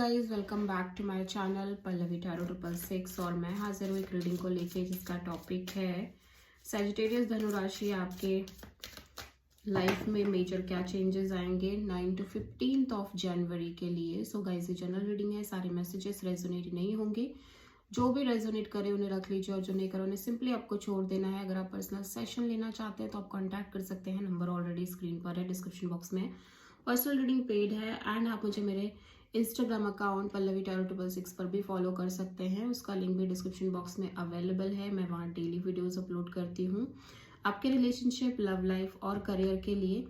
Guys welcome back to my channel Pallavi tarot 666 और मैं हाजिर हूँ एक रीडिंग को लेके जिसका टॉपिक है सैजिटेरियस धनु राशि। आपके लाइफ में मेजर क्या चेंजेस आएंगे 9 to 15 ऑफ जनवरी के लिए। सो गाइस ये जनरल रीडिंग है, सारे मैसेजेस रेजोनेट नहीं होंगे। जो भी रेजोनेट करे उन्हें रख लीजिए और जो नहीं करे उन्हें सिंपली आपको छोड़ देना है। अगर आप पर्सनल सेशन लेना चाहते हैं तो आप कॉन्टैक्ट कर सकते हैं, नंबर ऑलरेडी स्क्रीन पर है, डिस्क्रिप्शन बॉक्स में पर्सनल रीडिंग पेड है। एंड आप मुझे मेरे इंस्टाग्राम अकाउंट पल्लवी टैरो 666 पर भी फॉलो कर सकते हैं, उसका लिंक भी डिस्क्रिप्शन बॉक्स में अवेलेबल है। मैं वहाँ डेली वीडियोस अपलोड करती हूँ आपके रिलेशनशिप, लव लाइफ और करियर के लिए।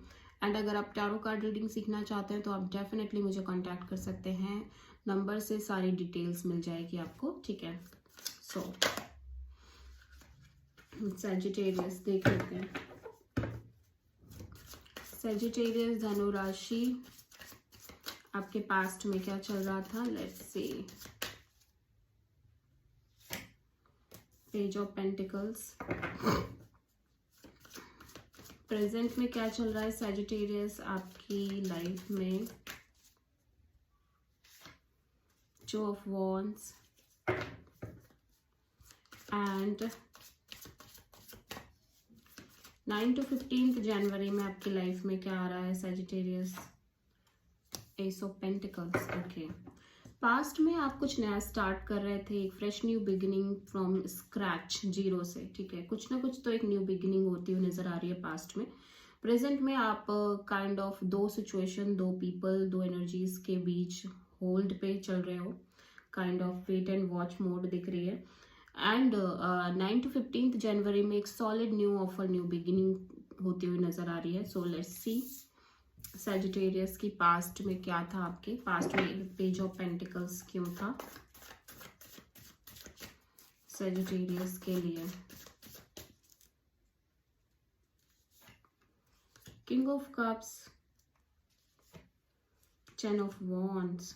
एंड अगर आप टैरो कार्ड रीडिंग सीखना चाहते हैं तो आप डेफिनेटली मुझे कांटेक्ट कर सकते हैं, नंबर से सारी डिटेल्स मिल जाएगी आपको, ठीक है। सो सैजिटेरियस देख लेते हैं। सैजिटेरियस धनु राशि, आपके पास्ट में क्या चल रहा था, let's see. Page of pentacles, present में क्या चल रहा है सैजिटेरियस आपकी लाइफ में। Two of wands and 9 to 15 जनवरी में आपकी लाइफ में क्या आ रहा है Sagittarius. S of pentacles, okay. Past में आप कुछ नया स्टार्ट कर रहे थे, एक fresh new beginning from scratch, zero से, ठीक है। कुछ ना कुछ तो एक न्यू बिगिनिंग होती हुई नजर आ रही है पास्ट में। प्रेजेंट में आप काइंड ऑफ दो सिचुएशन, दो पीपल, दो एनर्जीज के बीच होल्ड पे चल रहे हो, kind of wait and watch mode दिख रही है। एंड 9 to 15 जनवरी में एक solid new offer, new beginning होती हुई नजर आ रही है। सो लेट्स सी सैजिटेरियस की पास्ट में क्या था, आपके पास्ट में पेज ऑफ पेंटिकल्स क्यों था सैजिटेरियस के लिए। King of cups, 10 of wands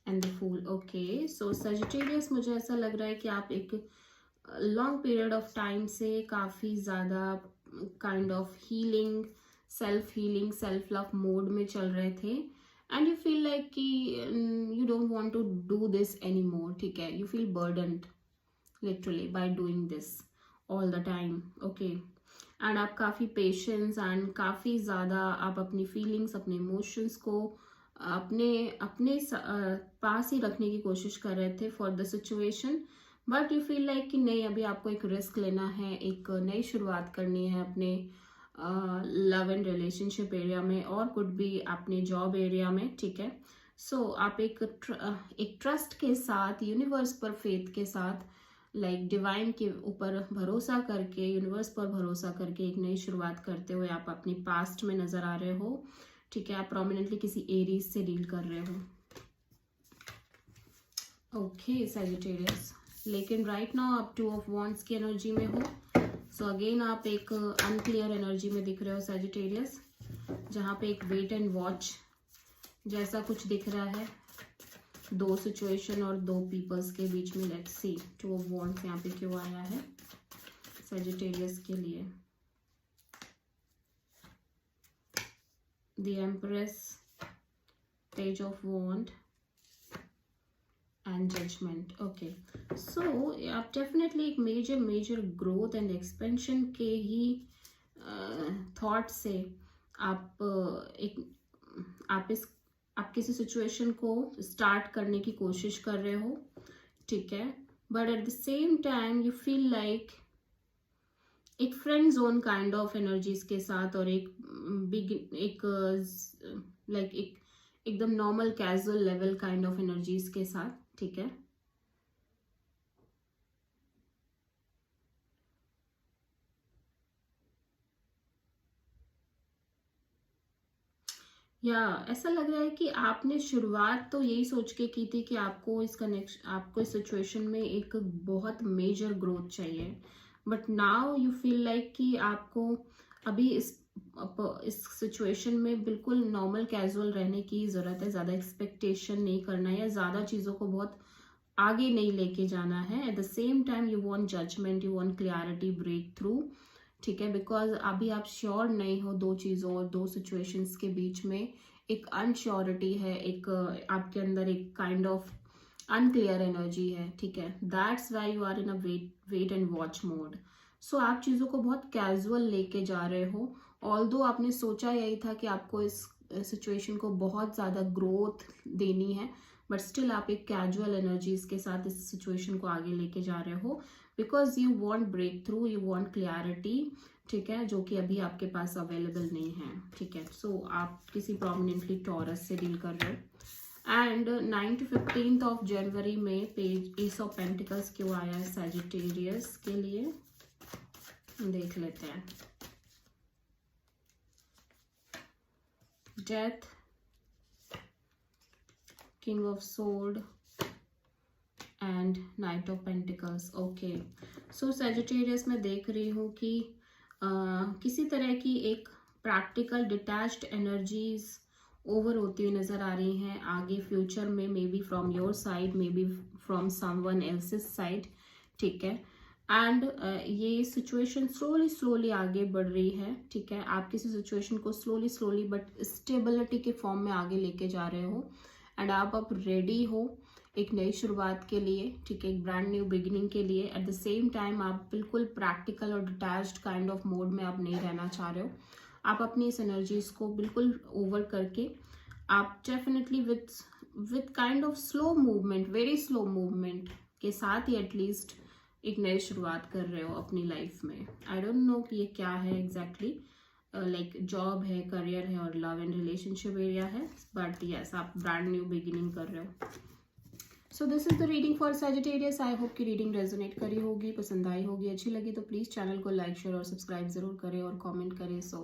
and the fool, okay. So Sagittarius मुझे ऐसा लग रहा है कि आप एक लॉन्ग पीरियड ऑफ टाइम से काफी ज्यादा kind of healing, self love mode में चल रहे थे। एंड यू फील लाइक कि you don't want to do this anymore, ठीक है। You feel burdened literally by doing this all the time, okay. And आप काफी पेशेंस एंड काफी ज्यादा आप अपनी फीलिंग्स, अपने इमोशंस को अपने पास ही रखने की कोशिश कर रहे थे for the situation. But you feel like कि नहीं, अभी आपको एक रिस्क लेना है, एक नई शुरुआत करनी है अपने लव एंड रिलेशनशिप एरिया में और कुड भी अपने जॉब एरिया में, ठीक है। सो आप एक ट्रस्ट के साथ, यूनिवर्स पर फेथ के साथ, लाइक डिवाइन के ऊपर भरोसा करके, यूनिवर्स पर भरोसा करके एक नई शुरुआत करते हुए आप अपनी पास्ट में नजर आ रहे हो, ठीक है। आप प्रोमिनेंटली किसी एरीज से डील कर रहे हो, ओके सैजिटेरियस। लेकिन राइट नाउ आप 2 ऑफ वॉन्ड्स की एनर्जी में हो। सो अगेन आप एक अनक्लियर एनर्जी में दिख रहे हो सैजिटेरियस, जहाँ पे एक वेट एंड वॉच जैसा कुछ दिख रहा है, दो सिचुएशन और दो पीपल्स के बीच में। लेट्स सी 2 ऑफ वॉन्ड्स यहाँ पे क्यों आया है सैजिटेरियस के लिए। The Empress, page of wand and judgement, okay. So आप डेफिनेटली एक मेजर ग्रोथ एंड एक्सपेंशन के ही थॉट से आप आप किसी सिचुएशन को स्टार्ट करने की कोशिश कर रहे हो, ठीक है। But at the same time you feel like एक friend zone kind of energies के साथ और एक एकदम normal casual level kind of energies के साथ, ठीक है। या ऐसा लग रहा है कि आपने शुरुआत तो यही सोच के की थी कि आपको इस सिचुएशन में एक बहुत मेजर ग्रोथ चाहिए। But now you feel like कि आपको अभी इस सिचुएशन में बिल्कुल नॉर्मल कैजुअल रहने की जरूरत है, ज्यादा एक्सपेक्टेशन नहीं करना है या ज्यादा चीजों को बहुत आगे नहीं लेके जाना है। At the same time you want judgement, you want clarity, breakthrough, ठीक है। बिकॉज अभी आप श्योर नहीं हो दो चीज़ों और दो सिचुएशंस के बीच में एक अनश्योरिटी है, एक आपके अंदर एक काइंड ऑफ अनक्लियर एनर्जी है, ठीक है. That's why you are in a wait and watch mode. So आप चीज़ों को बहुत कैजुअल लेके जा रहे हो. ऑल्दो आपने सोचा यही था कि आपको इस सिचुएशन को बहुत ज़्यादा ग्रोथ देनी है, बट स्टिल आप एक कैजुअल एनर्जीज के साथ इस सिचुएशन को आगे लेके जा रहे हो, because you want breakthrough, you want clarity, ठीक है, जो कि अभी आपके पास अवेलेबल नहीं है, ठीक है. सो आप किसी प्रोमिनेंटली टॉरस से डील कर रहे हो. एंड 9 to 15 ऑफ जनवरी में पेज एस ऑफ पेंटिकल्स क्यों आया है सैजिटेरियस के लिए, देख लेते हैं. Death, king of sword and night of pentacles. Okay, so Sagittarius में देख रही हूँ कि किसी तरह की एक प्रैक्टिकल डिटैच्ड एनर्जीज ओवर होती हुई नजर आ रही हैं आगे फ्यूचर में, may be from your side, may be from someone else's side, ठीक है. एंड ये सिचुएशन स्लोली आगे बढ़ रही है, ठीक है. आप किसी सिचुएशन को स्लोली बट स्टेबिलिटी के फॉर्म में आगे लेके जा रहे हो, एंड आप अब रेडी हो एक नई शुरुआत के लिए, ठीक है, एक ब्रांड न्यू बिगिनिंग के लिए. एट द सेम टाइम आप बिल्कुल प्रैक्टिकल और डिटैच्ड काइंड ऑफ मोड में आप नहीं रहना चाह रहे हो. आप अपनी इस एनर्जीज को बिल्कुल ओवर करके आप definitely with kind of slow movement, very slow movement के साथ ही एटलीस्ट एक नई शुरुआत कर रहे हो अपनी लाइफ में. आई डोंट नो कि ये क्या है एग्जैक्टली, लाइक जॉब है, करियर है और लव एंड रिलेशनशिप एरिया है, बट यस आप ब्रांड न्यू बिगिनिंग कर रहे हो. So this is the reading for Sagittarius. I hope कि रीडिंग रेजोनेट करी होगी, पसंद आई होगी, अच्छी लगी तो प्लीज़ चैनल को लाइक शेयर और सब्सक्राइब जरूर करें और कमेंट करें. सो